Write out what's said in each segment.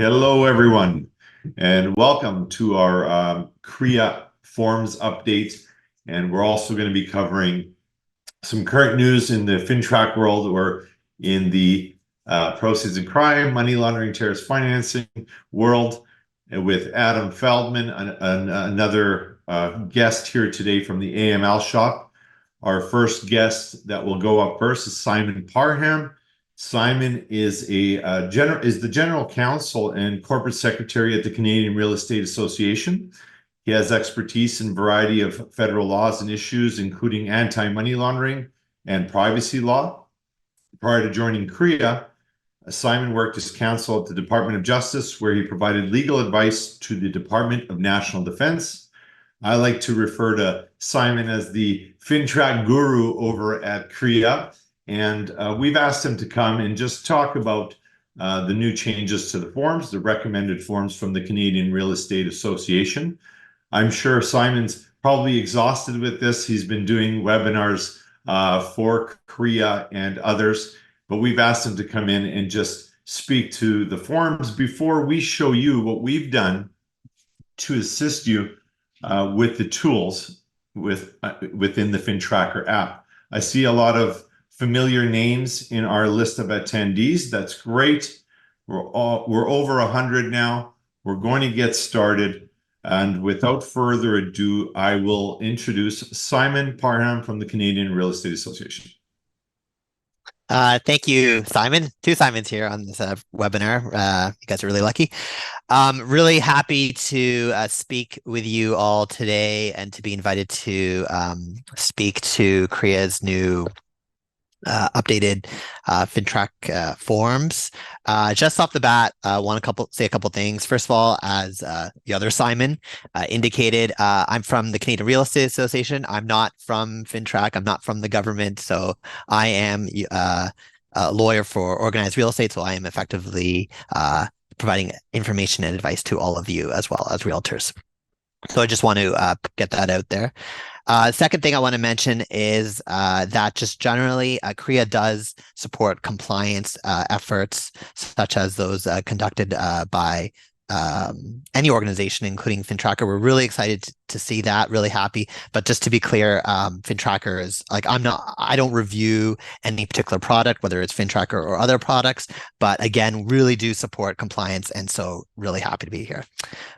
Hello, everyone, and welcome to our CREA forms update. And we're also going to be covering some current news in the FINTRAC world or in the proceeds of crime, money laundering, terrorist financing world with Adam Feldman, another guest here today from the AML Shop. Our first guest that will go up first is Simon Parham. Simon is the general counsel and corporate secretary at the Canadian Real Estate Association. He has expertise in a variety of federal laws and issues, including anti-money laundering and privacy law. Prior to joining CREA, Simon worked as counsel at the Department of Justice, where he provided legal advice to the Department of National Defense. I like to refer to Simon as the FINTRAC guru over at CREA. And we've asked him to come and just talk about the new changes to the forms, the recommended forms from the Canadian Real Estate Association. I'm sure Simon's probably exhausted with this. He's been doing webinars for CREA and others, but we've asked him to come in and just speak to the forms before we show you what we've done to assist you with the tools within the FinTracker app. I see a lot of familiar names in our list of attendees. That's great. We're over 100 now. We're going to get started. And without further ado, I will introduce Simon Parham from the Canadian Real Estate Association. Thank you, Simon. Two Simons here on this webinar. You guys are really lucky. Really happy to speak with you all today and to be invited to speak to CREA's new updated FINTRAC forms. Just off the bat, want to say a couple things. First of all, as the other Simon indicated, I'm from the Canadian Real Estate Association. I'm not from FINTRAC. I'm not from the government. So I am a lawyer for organized real estate. So I am effectively providing information and advice to all of you as well as realtors. So I just want to get that out there. Second thing I want to mention is that just generally, CREA does support compliance efforts, such as those conducted by any organization, including FINTRACker. We're really excited to see that, really happy. But just to be clear, FINTRACker is like, I don't review any particular product, whether it's FINTRACker or other products, but again, really do support compliance. And so really happy to be here.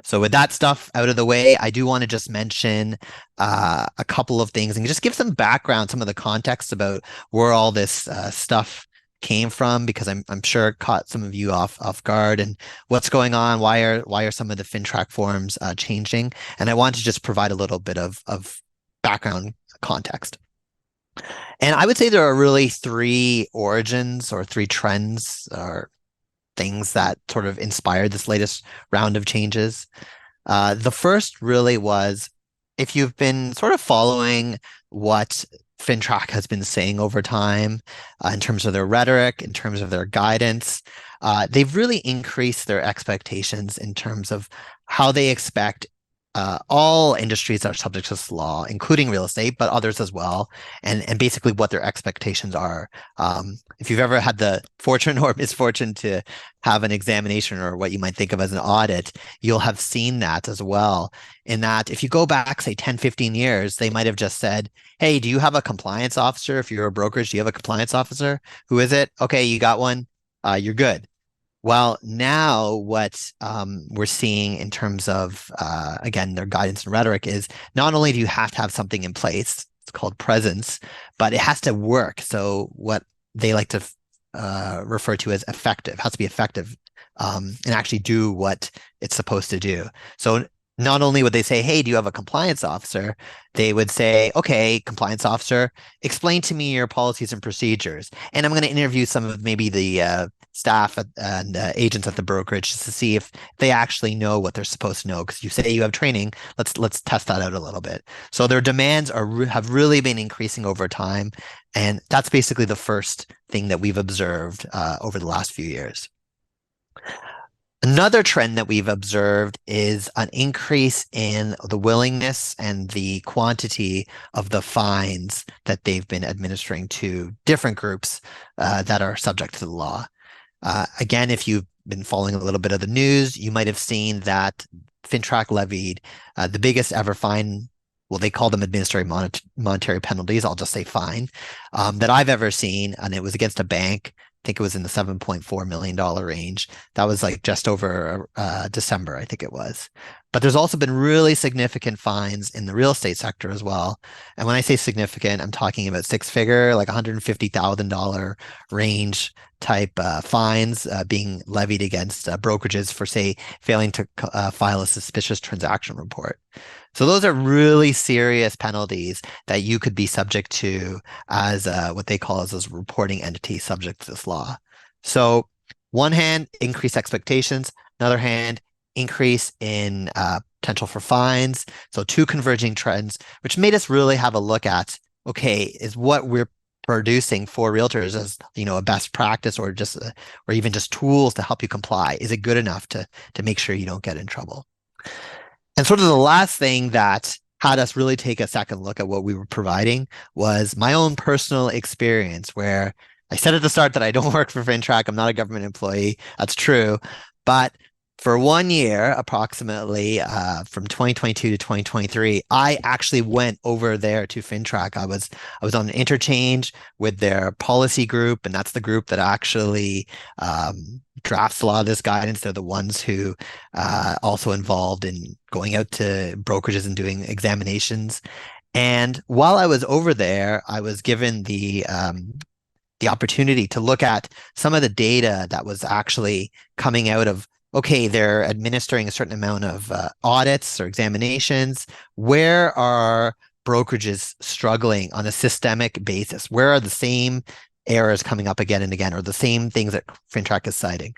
So with that stuff out of the way, I do want to just mention a couple of things and just give some background, some of the context about where all this stuff came from, because I'm sure it caught some of you off guard, and what's going on, why are some of the FINTRAC forms changing, and I want to just provide a little bit of background context. And I would say there are really three origins or three trends or things that sort of inspired this latest round of changes. The first really was, if you've been sort of following what FINTRAC has been saying over time in terms of their rhetoric, in terms of their guidance, they've really increased their expectations in terms of how they expect all industries that are subject to this law, including real estate, but others as well, and basically what their expectations are. If you've ever had the fortune or misfortune to have an examination or what you might think of as an audit, you'll have seen that as well. In that, if you go back, say, 10, 15 years, they might have just said, hey, do you have a compliance officer? If you're a brokerage, do you have a compliance officer? Who is it? Okay, you got one. You're good. Well, now what we're seeing in terms of, again, their guidance and rhetoric is not only do you have to have something in place, it's called presence, but it has to work. So what they like to refer to as effective, has to be effective and actually do what it's supposed to do. So not only would they say, hey, do you have a compliance officer? They would say, okay, compliance officer, explain to me your policies and procedures. And I'm going to interview some of maybe the staff and agents at the brokerage just to see if they actually know what they're supposed to know. Because you say you have training, let's test that out a little bit. So their demands have really been increasing over time. And that's basically the first thing that we've observed over the last few years. Another trend that we've observed is an increase in the willingness and the quantity of the fines that they've been administering to different groups that are subject to the law. Again, if you've been following a little bit of the news, you might have seen that FINTRAC levied the biggest ever fine. Well, they call them administrative monetary penalties. I'll just say fine that I've ever seen. And it was against a bank. I think it was in the $7.4 million range. That was like just over December, I think it was. But there's also been really significant fines in the real estate sector as well. And when I say significant, I'm talking about six-figure, like $150,000 range type fines being levied against brokerages for, say, failing to file a suspicious transaction report. So those are really serious penalties that you could be subject to as what they call as a reporting entity subject to this law. So one hand, increase expectations. Another hand, increase in potential for fines. So two converging trends, which made us really have a look at, okay, is what we're producing for realtors as, you know, a best practice or just or even just tools to help you comply? Is it good enough to make sure you don't get in trouble? And sort of the last thing that had us really take a second look at what we were providing was my own personal experience, where I said at the start that I don't work for FINTRAC. I'm not a government employee. That's true. But for 1 year, approximately from 2022 to 2023, I actually went over there to FINTRAC. I was on an interchange with their policy group, and that's the group that actually drafts a lot of this guidance. They're the ones who also involved in going out to brokerages and doing examinations. And while I was over there, I was given the opportunity to look at some of the data that was actually coming out of, okay, they're administering a certain amount of audits or examinations. Where are brokerages struggling on a systemic basis? Where are the same errors coming up again and again, or the same things that FINTRAC is citing?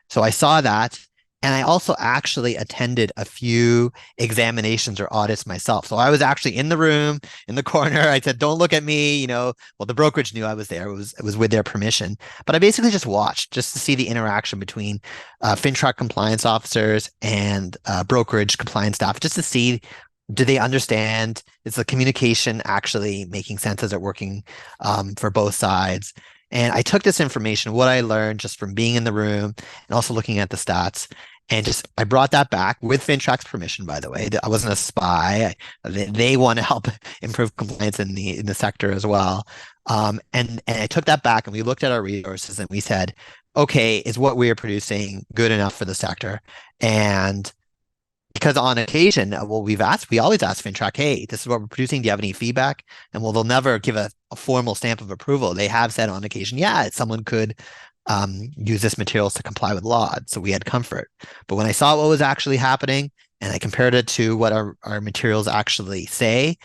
So I saw that, and I also actually attended a few examinations or audits myself. So I was actually in the room, in the corner. I said, don't look at me, you know. Well, the brokerage knew I was there. It was with their permission. But I basically just watched just to see the interaction between FINTRAC compliance officers and brokerage compliance staff, just to see, do they understand? Is the communication actually making sense? Is it working for both sides? And I took this information, what I learned just from being in the room and also looking at the stats, and just I brought that back with FINTRAC's permission, by the way. I wasn't a spy. They want to help improve compliance in the sector as well. And I took that back, and we looked at our resources, and we said, okay, is what we are producing good enough for the sector? And because on occasion, we always ask FINTRAC, hey, this is what we're producing. Do you have any feedback? And they'll never give a formal stamp of approval. They have said on occasion, yeah, someone could use this materials to comply with law. So we had comfort. But when I saw what was actually happening and I compared it to what our materials actually say,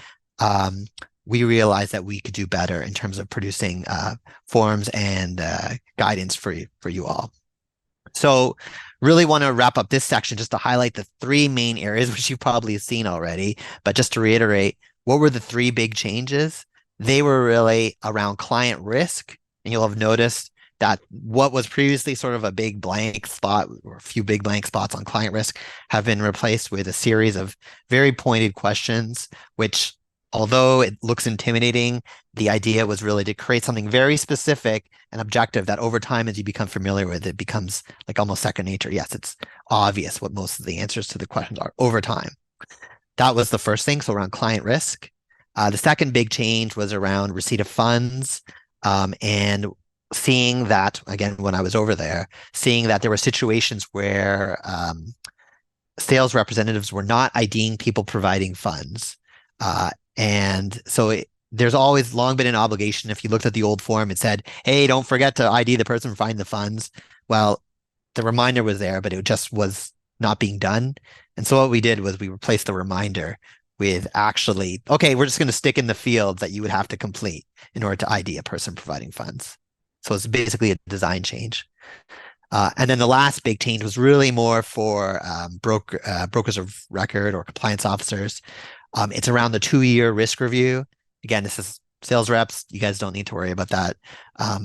we realized that we could do better in terms of producing forms and guidance for you all. So really want to wrap up this section just to highlight the three main areas, which you've probably seen already. But just to reiterate, what were the three big changes? They were really around client risk. And you'll have noticed that what was previously sort of a big blank spot, or a few big blank spots on client risk, have been replaced with a series of very pointed questions, which, although it looks intimidating, the idea was really to create something very specific and objective that over time, as you become familiar with it, becomes like almost second nature. Yes, it's obvious what most of the answers to the questions are over time. That was the first thing, so around client risk. The second big change was around receipt of funds, and seeing that, again, when I was over there, seeing that there were situations where sales representatives were not IDing people providing funds. And so there's always long been an obligation. If you looked at the old form, it said, hey, don't forget to ID the person providing the funds. Well, the reminder was there, but it just was not being done. And so what we did was we replaced the reminder with actually, okay, we're just going to stick in the fields that you would have to complete in order to ID a person providing funds. So it's basically a design change. And then the last big change was really more for brokers of record or compliance officers. It's around the 2-year risk review. Again, this is sales reps. You guys don't need to worry about that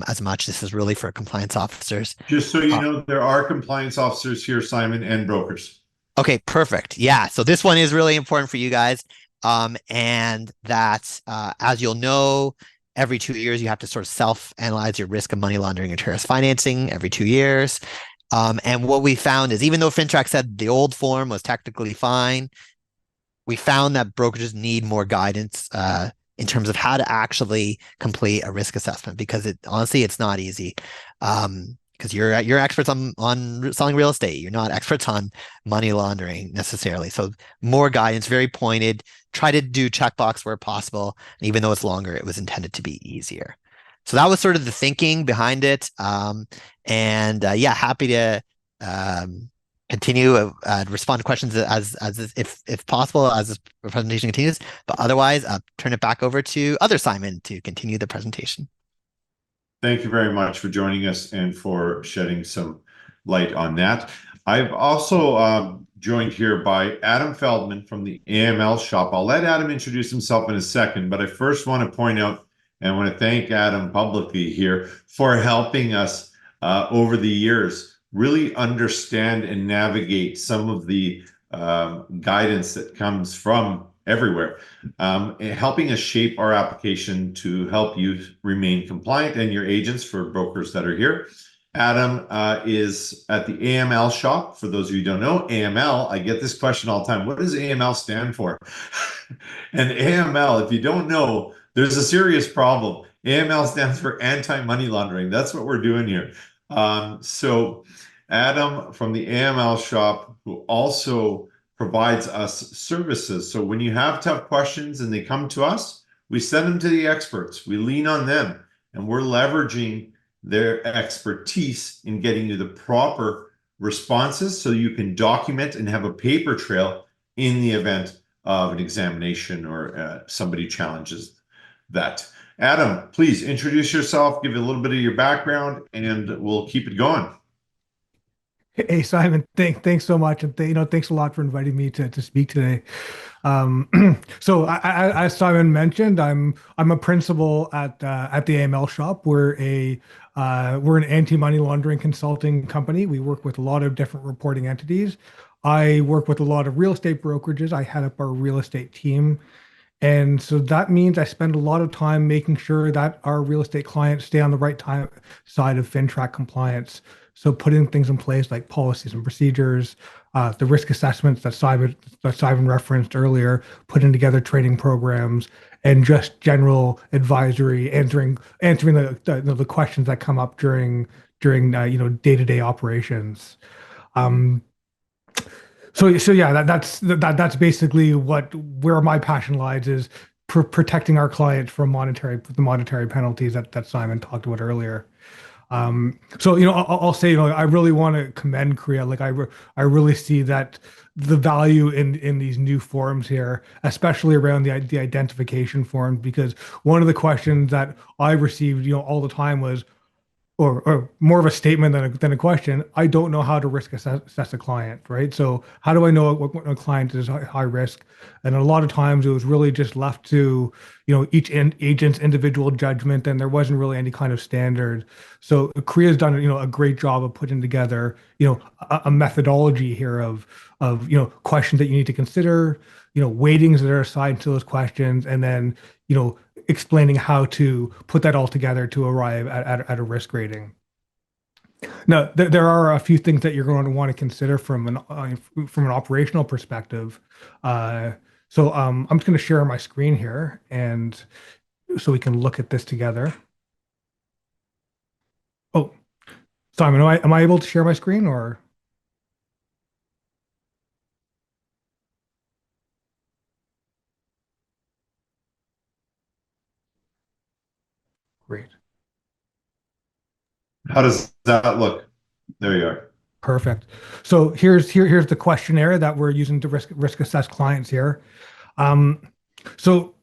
as much. This is really for compliance officers. Just so you know, there are compliance officers here, Simon, and brokers. Okay, perfect. Yeah, so this one is really important for you guys. And that, as you'll know, every 2 years, you have to sort of self-analyze your risk of money laundering or terrorist financing every 2 years. And what we found is even though FINTRAC said the old form was technically fine, we found that brokerages need more guidance in terms of how to actually complete a risk assessment, because honestly, it's not easy. Because you're experts on selling real estate. You're not experts on money laundering necessarily. So more guidance, very pointed. Try to do checkbox where possible. And even though it's longer, it was intended to be easier. So that was sort of the thinking behind it. Yeah, happy to continue respond to questions as if possible as the presentation continues. But otherwise, turn it back over to other Simon to continue the presentation. Thank you very much for joining us and for shedding some light on that. I've also joined here by Adam Feldman from the AML Shop. I'll let Adam introduce himself in a second, but I first want to point out and I want to thank Adam publicly here for helping us over the years really understand and navigate some of the guidance that comes from everywhere, helping us shape our application to help you remain compliant and your agents for brokers that are here. Adam is at the AML Shop. For those of you who don't know, AML, I get this question all the time. What does AML stand for? And AML, if you don't know, there's a serious problem. AML stands for anti-money laundering. That's what we're doing here. So Adam from the AML Shop, who also provides us services. So when you have tough questions and they come to us, we send them to the experts. We lean on them, and we're leveraging their expertise in getting you the proper responses so you can document and have a paper trail in the event of an examination or somebody challenges that. Adam, please introduce yourself, give a little bit of your background, and we'll keep it going. Hey Simon, thanks so much, and thanks a lot for inviting me to speak today. So as Simon mentioned, I'm a principal at the AML Shop. We're an anti-money laundering consulting company. We work with a lot of different reporting entities. I work with a lot of real estate brokerages. I head up our real estate team. And so that means I spend a lot of time making sure that our real estate clients stay on the right side of FINTRAC compliance. So putting things in place like policies and procedures, the risk assessments that Simon referenced earlier, putting together training programs, and just general advisory, answering the questions that come up during day-to-day operations. So yeah, that's basically where my passion lies, is protecting our clients from the monetary penalties that Simon talked about earlier. So I'll say I really want to commend CREA. Like I really see that the value in these new forms here, especially around the identification forms, because one of the questions that I received all the time was, or more of a statement than a question, I don't know how to risk assess a client, right? So how do I know what a client is high risk? And a lot of times it was really just left to each agent's individual judgment, and there wasn't really any kind of standard. So CREA has done a great job of putting together a methodology here of questions that you need to consider, weightings that are assigned to those questions, and then explaining how to put that all together to arrive at a risk rating. Now, there are a few things that you're going to want to consider from an operational perspective. So I'm just going to share my screen here, and so we can look at this together. Oh, Simon, am I able to share my screen or? Great. How does that look? There you are. Perfect. So here's the questionnaire that we're using to risk assess clients here. So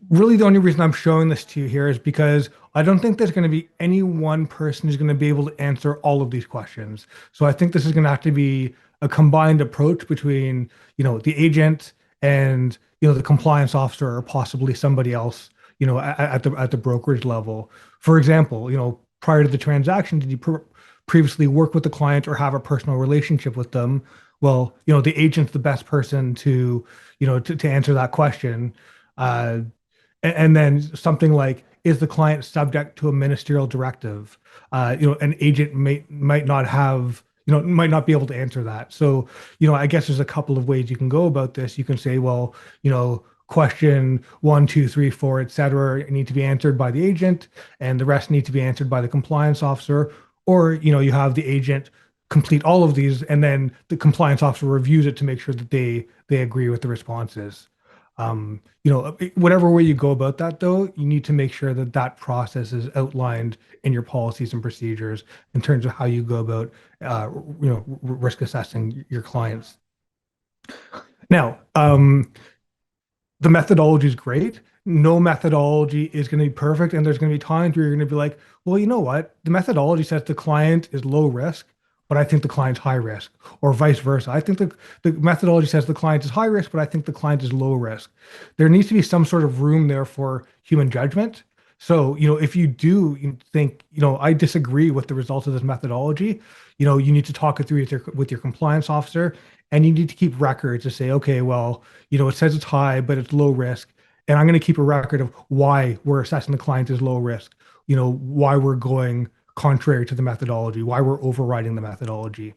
really the only reason I'm showing this to you here is because I don't think there's going to be any one person who's going to be able to answer all of these questions. So I think this is going to have to be a combined approach between the agent and the compliance officer, or possibly somebody else at the brokerage level. For example, prior to the transaction, did you previously work with the client or have a personal relationship with them? Well, the agent's the best person to answer that question. And then something like, is the client subject to a ministerial directive? An agent might not have might not be able to answer that. So, I guess there's a couple of ways you can go about this. You can say, well, question 1, 2, 3, 4, et cetera, need to be answered by the agent, and the rest need to be answered by the compliance officer. Or, you have the agent complete all of these, and then the compliance officer reviews it to make sure that they agree with the responses. Whatever way you go about that, though, you need to make sure that that process is outlined in your policies and procedures in terms of how you go about, risk assessing your clients. Now, the methodology is great. No methodology is going to be perfect, and there's going to be times where you're going to be like, well, you know what? The methodology says the client is low risk, but I think the client's high risk, or vice versa. I think the methodology says the client is high risk, but I think the client is low risk. There needs to be some sort of room there for human judgment. So, if you do think, I disagree with the results of this methodology, you need to talk it through with your compliance officer, and you need to keep records to say, okay, well, it says it's high, but it's low risk. And I'm going to keep a record of why we're assessing the client as low risk, why we're going contrary to the methodology, why we're overriding the methodology.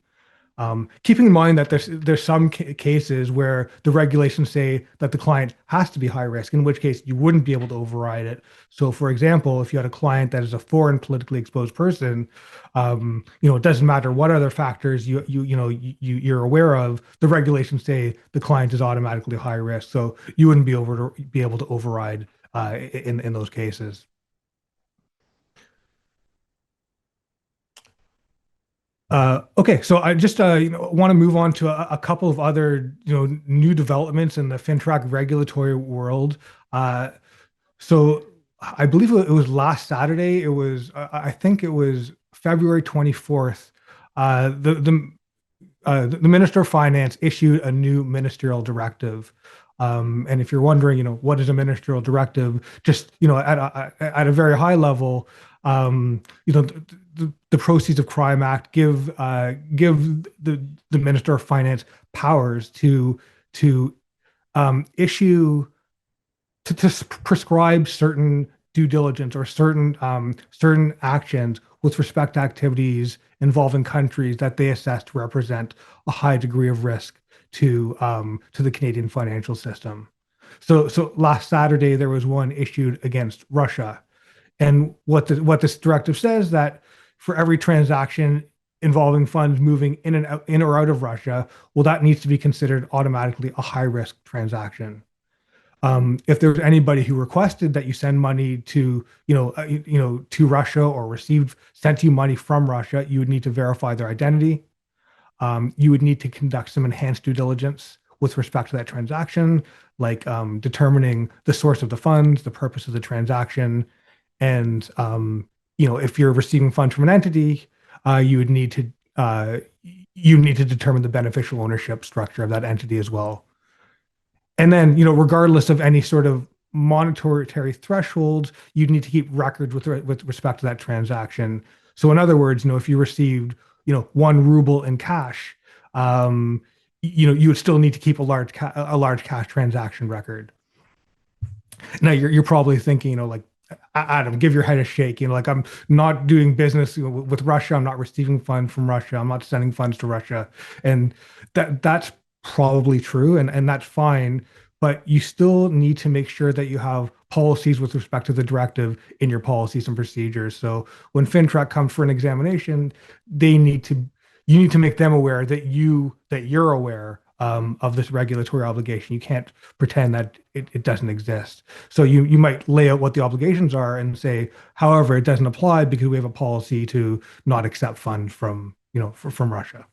Keeping in mind that there's some cases where the regulations say that the client has to be high risk, in which case you wouldn't be able to override it. So, for example, if you had a client that is a foreign politically exposed person, it doesn't matter what other factors you're aware of. The regulations say the client is automatically high risk, so you wouldn't be able to override in those cases. Okay, so I just want to move on to a couple of other new developments in the FINTRAC regulatory world. So I believe it was last Saturday. I think it was February 24th. The Minister of Finance issued a new ministerial directive. And if you're wondering, what is a ministerial directive, just at a very high level, the Proceeds of Crime Act give the Minister of Finance powers to issue to prescribe certain due diligence or certain actions with respect to activities involving countries that they assess to represent a high degree of risk to the Canadian financial system. So last Saturday there was one issued against Russia. And what this directive says that for every transaction involving funds moving in or out of Russia, well, that needs to be considered automatically a high risk transaction. If there's anybody who requested that you send money to Russia or sent you money from Russia, you would need to verify their identity. You would need to conduct some enhanced due diligence with respect to that transaction, like determining the source of the funds, the purpose of the transaction. And, if you're receiving funds from an entity, you need to determine the beneficial ownership structure of that entity as well. And then, regardless of any sort of monetary thresholds, you'd need to keep records with respect to that transaction. So in other words, if you received, 1 ruble in cash, you would still need to keep a large cash transaction record. Now you're probably thinking, like, Adam, give your head a shake. Like, I'm not doing business with Russia. I'm not receiving funds from Russia. I'm not sending funds to Russia. And that's probably true. And that's fine. But you still need to make sure that you have policies with respect to the directive in your policies and procedures. So when FINTRAC comes for an examination, you need to make them aware that you're aware of this regulatory obligation. You can't pretend that it doesn't exist. So you might lay out what the obligations are and say, however, it doesn't apply because we have a policy to not accept funds from Russia.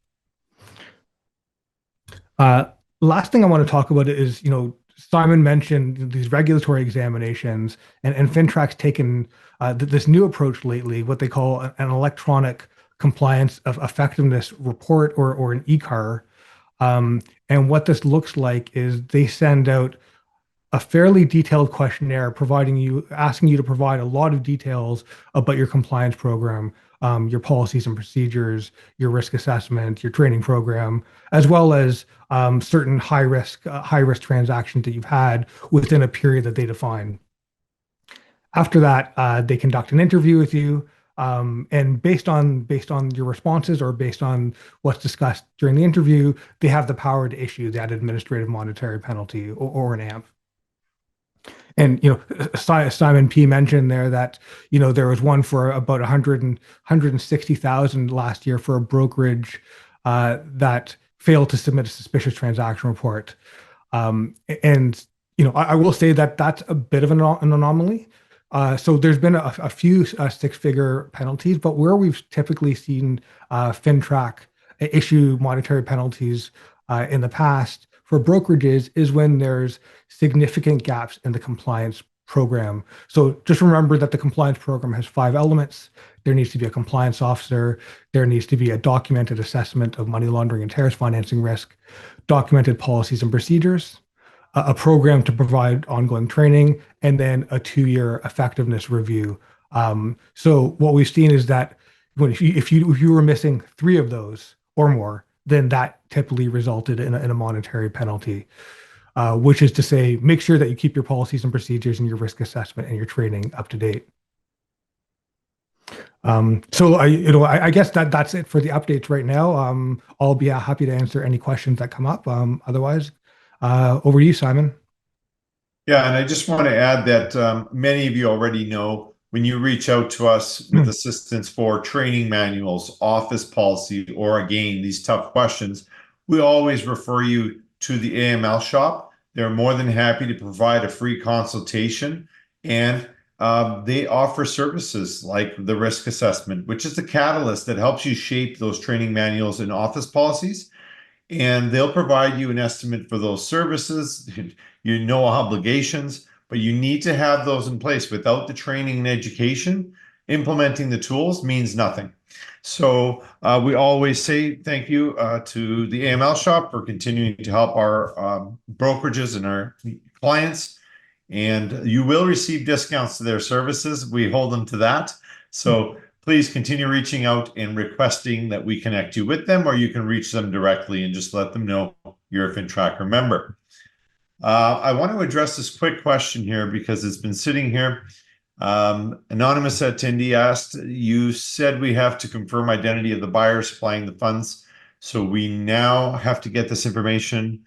Last thing I want to talk about is, Simon mentioned these regulatory examinations, and FINTRAC's taken this new approach lately, what they call an electronic compliance of effectiveness report or an ECAR. And what this looks like is they send out a fairly detailed questionnaire asking you to provide a lot of details about your compliance program, your policies and procedures, your risk assessment, your training program, as well as certain high risk transactions that you've had within a period that they define. After that, they conduct an interview with you. And based on your responses or based on what's discussed during the interview, they have the power to issue that administrative monetary penalty or an AMP. And Simon P mentioned there that there was one for about 160,000 last year for a brokerage that failed to submit a suspicious transaction report. And I will say that that's a bit of an anomaly. So there's been a few six-figure penalties, but where we've typically seen FINTRAC issue monetary penalties in the past for brokerages is when there's significant gaps in the compliance program. So just remember that the compliance program has 5 elements. There needs to be a compliance officer. There needs to be a documented assessment of money laundering and terrorist financing risk, documented policies and procedures, a program to provide ongoing training, and then a 2-year effectiveness review. So what we've seen is that if you were missing 3 of those or more, then that typically resulted in a monetary penalty, which is to say, make sure that you keep your policies and procedures and your risk assessment and your training up to date. So I guess that's it for the updates right now. I'll be happy to answer any questions that come up. Otherwise, over to you, Simon. Yeah, and I just want to add that many of you already know when you reach out to us with assistance for training manuals, office policy, or again, these tough questions, we always refer you to the AML Shop. They're more than happy to provide a free consultation, and they offer services like the risk assessment, which is the catalyst that helps you shape those training manuals and office policies. And they'll provide you an estimate for those services. No obligations, but you need to have those in place. Without the training and education, implementing the tools means nothing. So we always say thank you to the AML Shop for continuing to help our brokerages and our clients. And you will receive discounts to their services. We hold them to that. So please continue reaching out and requesting that we connect you with them, or you can reach them directly and just let them know you're a FINTRACker member. I want to address this quick question here because it's been sitting here. Anonymous attendee asked, you said we have to confirm identity of the buyer supplying the funds. So we now have to get this information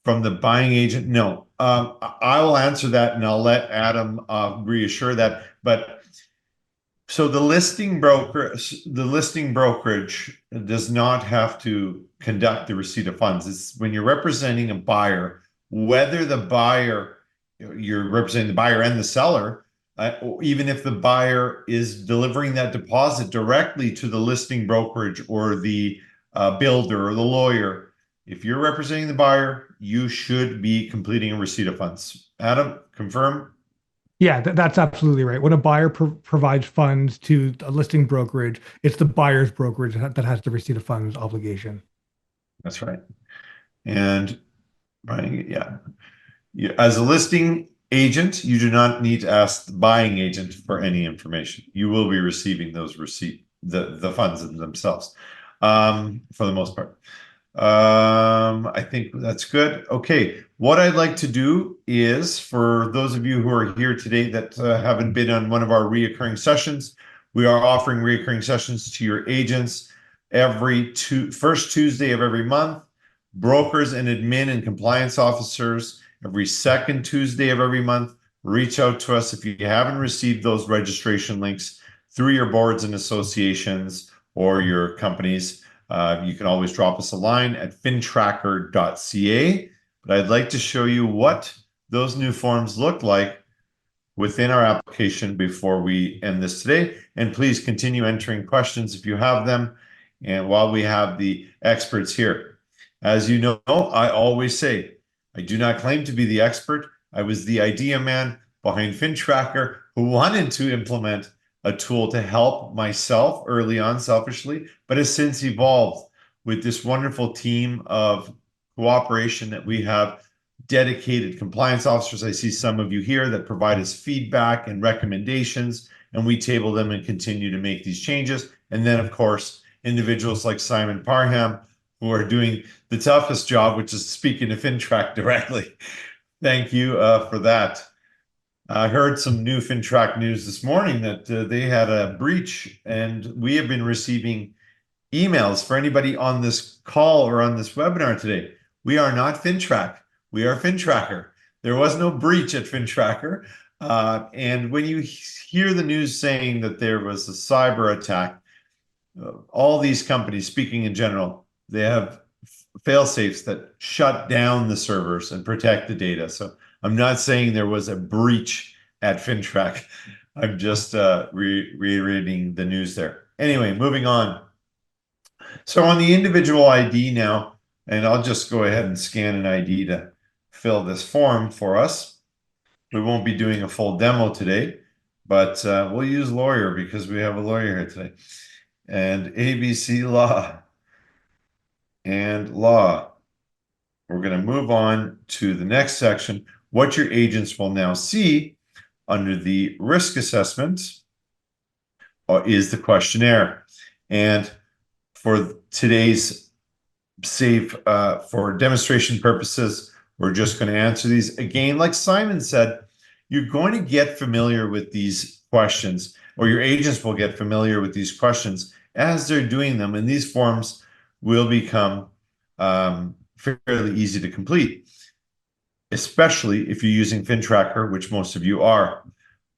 from the buying agent? No, I will answer that and I'll let Adam reassure that. But so the listing brokerage does not have to conduct the receipt of funds. It's when you're representing a buyer, whether you're representing the buyer and the seller, even if the buyer is delivering that deposit directly to the listing brokerage or the builder or the lawyer, if you're representing the buyer, you should be completing a receipt of funds. Adam, confirm? Yeah, that's absolutely right. When a buyer provides funds to a listing brokerage, it's the buyer's brokerage that has the receipt of funds obligation. That's right. And yeah. As a listing agent, you do not need to ask the buying agent for any information. You will be receiving those the funds themselves, for the most part. I think that's good. Okay, what I'd like to do is, for those of you who are here today that haven't been on one of our reoccurring sessions, we are offering reoccurring sessions to your agents every first Tuesday of every month, brokers and admin and compliance officers every second Tuesday of every month. Reach out to us if you haven't received those registration links through your boards and associations or your companies. You can always drop us a line at fintracker.ca. But I'd like to show you what those new forms look like within our application before we end this today. And please continue entering questions if you have them. And while we have the experts here, as you know, I always say, I do not claim to be the expert. I was the idea man behind FINTRACKER who wanted to implement a tool to help myself early on selfishly, but has since evolved with this wonderful team of cooperation that we have, dedicated compliance officers. I see some of you here that provide us feedback and recommendations, and we table them and continue to make these changes. And then, of course, individuals like Simon Parham, who are doing the toughest job, which is speaking to FINTRAC directly. Thank you for that. I heard some new FINTRAC news this morning that they had a breach, and we have been receiving emails for anybody on this call or on this webinar today. We are not FINTRAC. We are FINTRACKER. There was no breach at FINTRACKER. And when you hear the news saying that there was a cyber attack, all these companies, speaking in general, they have fail-safes that shut down the servers and protect the data. So I'm not saying there was a breach at FINTRAC. I'm just reiterating the news there. Anyway, moving on. So on the individual ID now, and I'll just go ahead and scan an ID to fill this form for us. We won't be doing a full demo today, but we'll use lawyer because we have a lawyer here today. And ABC law and law. We're going to move on to the next section. What your agents will now see under the risk assessment is the questionnaire. And for today's for demonstration purposes, we're just going to answer these. Again, like Simon said, you're going to get familiar with these questions, or your agents will get familiar with these questions as they're doing them, and these forms will become fairly easy to complete, especially if you're using FINTRACKER, which most of you are.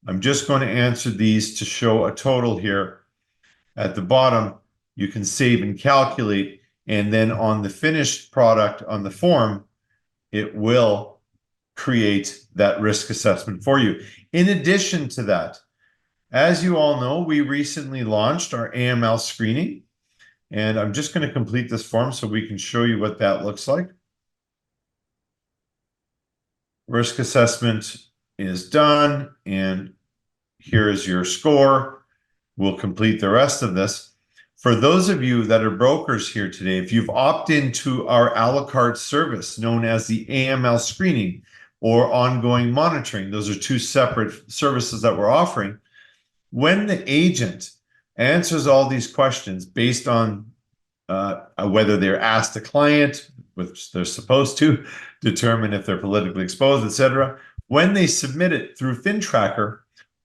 I'm just going to answer these to show a total here. At the bottom, you can save and calculate, and then on the finished product on the form, it will create that risk assessment for you. In addition to that, as you all know, we recently launched our AML screening, and I'm just going to complete this form so we can show you what that looks like. Risk assessment is done, and here is your score. We'll complete the rest of this. For those of you that are brokers here today, if you've opted into our a la carte service known as the AML screening or ongoing monitoring, those are two separate services that we're offering. When the agent answers all these questions based on whether they're asked a client, which they're supposed to, determine if they're politically exposed, etc. When they submit it through FINTRACKER,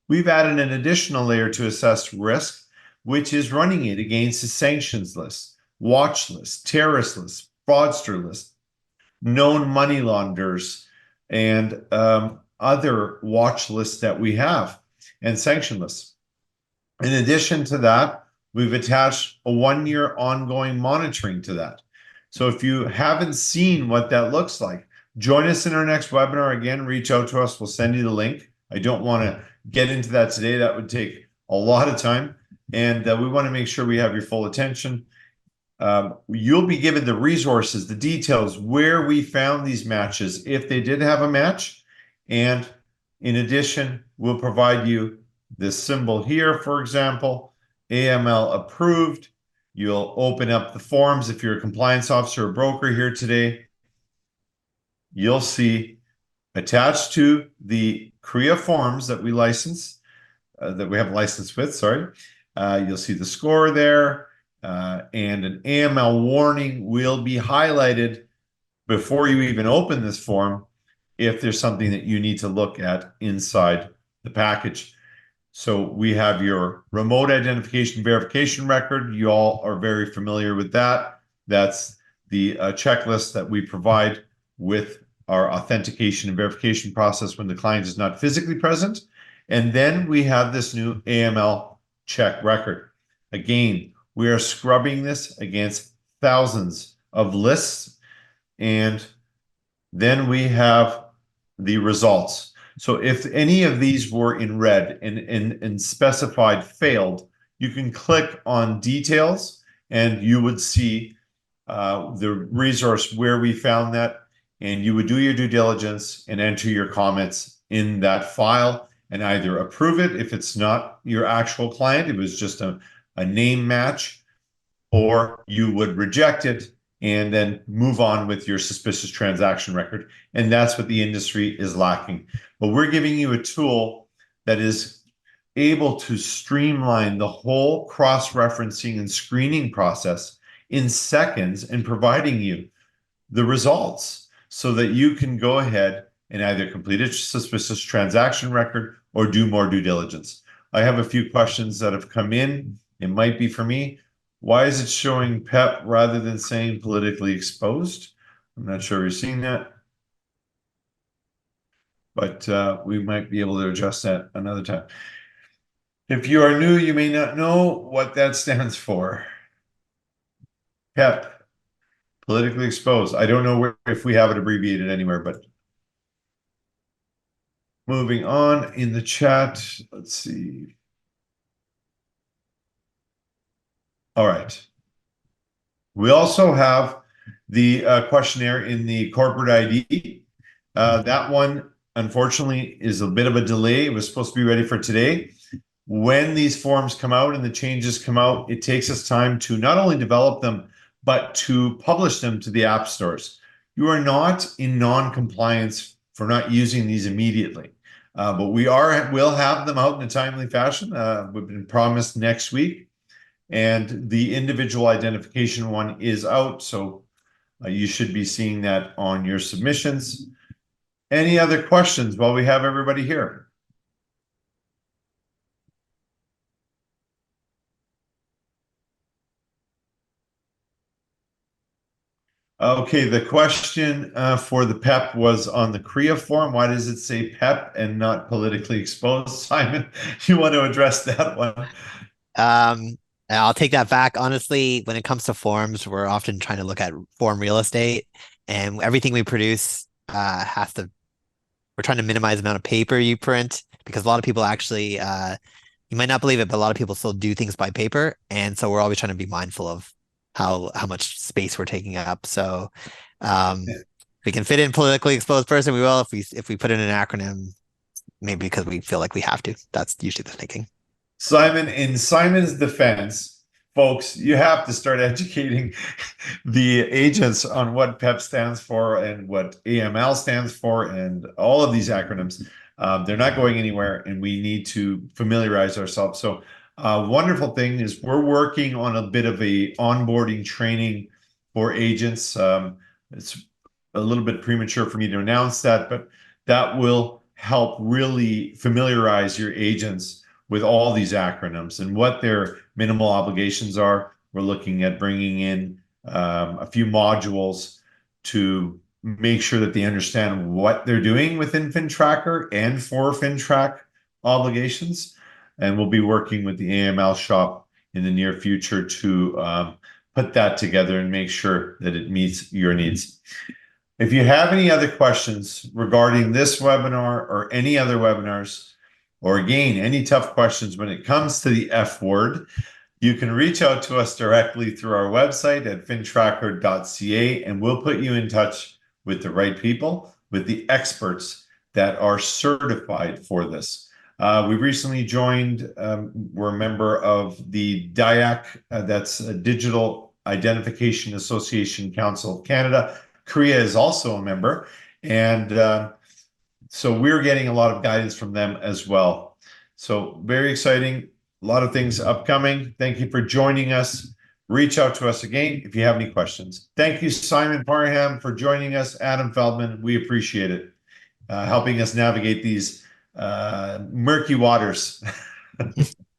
we've added an additional layer to assess risk, which is running it against a sanctions list, watch list, terrorist list, fraudster list, known money launderers, and other watch lists that we have, and sanction lists. In addition to that, we've attached a 1-year ongoing monitoring to that. So if you haven't seen what that looks like, join us in our next webinar. Again, reach out to us. We'll send you the link. I don't want to get into that today. That would take a lot of time. And we want to make sure we have your full attention. You'll be given the resources, the details, where we found these matches, if they did have a match. And in addition, we'll provide you this symbol here, for example, AML approved. You'll open up the forms. If you're a compliance officer or broker here today, you'll see attached to the CREA forms that we license, that we have license with, sorry. You'll see the score there, and an AML warning will be highlighted before you even open this form if there's something that you need to look at inside the package. So we have your remote identification verification record. You all are very familiar with that. That's the checklist that we provide with our authentication and verification process when the client is not physically present. And then we have this new AML check record. Again, we are scrubbing this against thousands of lists. And then we have the results. So if any of these were in red and specified failed, you can click on details and you would see the resource where we found that, and you would do your due diligence and enter your comments in that file and either approve it if it's not your actual client, it was just a name match, or you would reject it and then move on with your suspicious transaction record. And that's what the industry is lacking. But we're giving you a tool that is able to streamline the whole cross-referencing and screening process in seconds and providing you the results so that you can go ahead and either complete a suspicious transaction record or do more due diligence. I have a few questions that have come in. It might be for me. Why is it showing PEP rather than saying politically exposed? I'm not sure you're seeing that, but we might be able to adjust that another time. If you are new, you may not know what that stands for. PEP, politically exposed. I don't know if we have it abbreviated anywhere, but moving on in the chat, let's see. All right. We also have the questionnaire in the corporate ID. That one, unfortunately, is a bit of a delay. It was supposed to be ready for today. When these forms come out and the changes come out, it takes us time to not only develop them, but to publish them to the app stores. You are not in non-compliance for not using these immediately, but will have them out in a timely fashion. We've been promised next week, and the individual identification one is out, so you should be seeing that on your submissions. Any other questions while we have everybody here? Okay, the question for the PEP was on the CREA form. Why does it say PEP and not politically exposed? Simon, you want to address that one? I'll take that back. Honestly, when it comes to forms, we're often trying to look at form real estate, and everything we produce we're trying to minimize the amount of paper you print, because a lot of people actually, you might not believe it, but a lot of people still do things by paper. And so we're always trying to be mindful of how much space we're taking up. So if we can fit in politically exposed person, we will. If we put in an acronym, maybe because we feel like we have to. That's usually the thinking. Simon, in Simon's defense, folks, you have to start educating the agents on what PEP stands for and what AML stands for and all of these acronyms. They're not going anywhere, and we need to familiarize ourselves. So wonderful thing is we're working on a bit of a onboarding training for agents. It's a little bit premature for me to announce that, but that will help really familiarize your agents with all these acronyms and what their minimal obligations are. We're looking at bringing in a few modules to make sure that they understand what they're doing within FinTracker and for FINTRAC obligations. And we'll be working with the AML Shop in the near future to put that together and make sure that it meets your needs. If you have any other questions regarding this webinar or any other webinars, or again, any tough questions when it comes to the F word, you can reach out to us directly through our website at fintracker.ca, and we'll put you in touch with the right people, with the experts that are certified for this. We recently joined, we're a member of the DIAC, that's a Digital Identification Association Council of Canada. CREA is also a member, and so we're getting a lot of guidance from them as well. So very exciting, a lot of things upcoming. Thank you for joining us. Reach out to us again if you have any questions. Thank you, Simon Parham, for joining us. Adam Feldman, we appreciate it, helping us navigate these murky waters.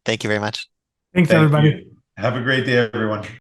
Thank you very much. Thanks, everybody. You. Have a great day, everyone.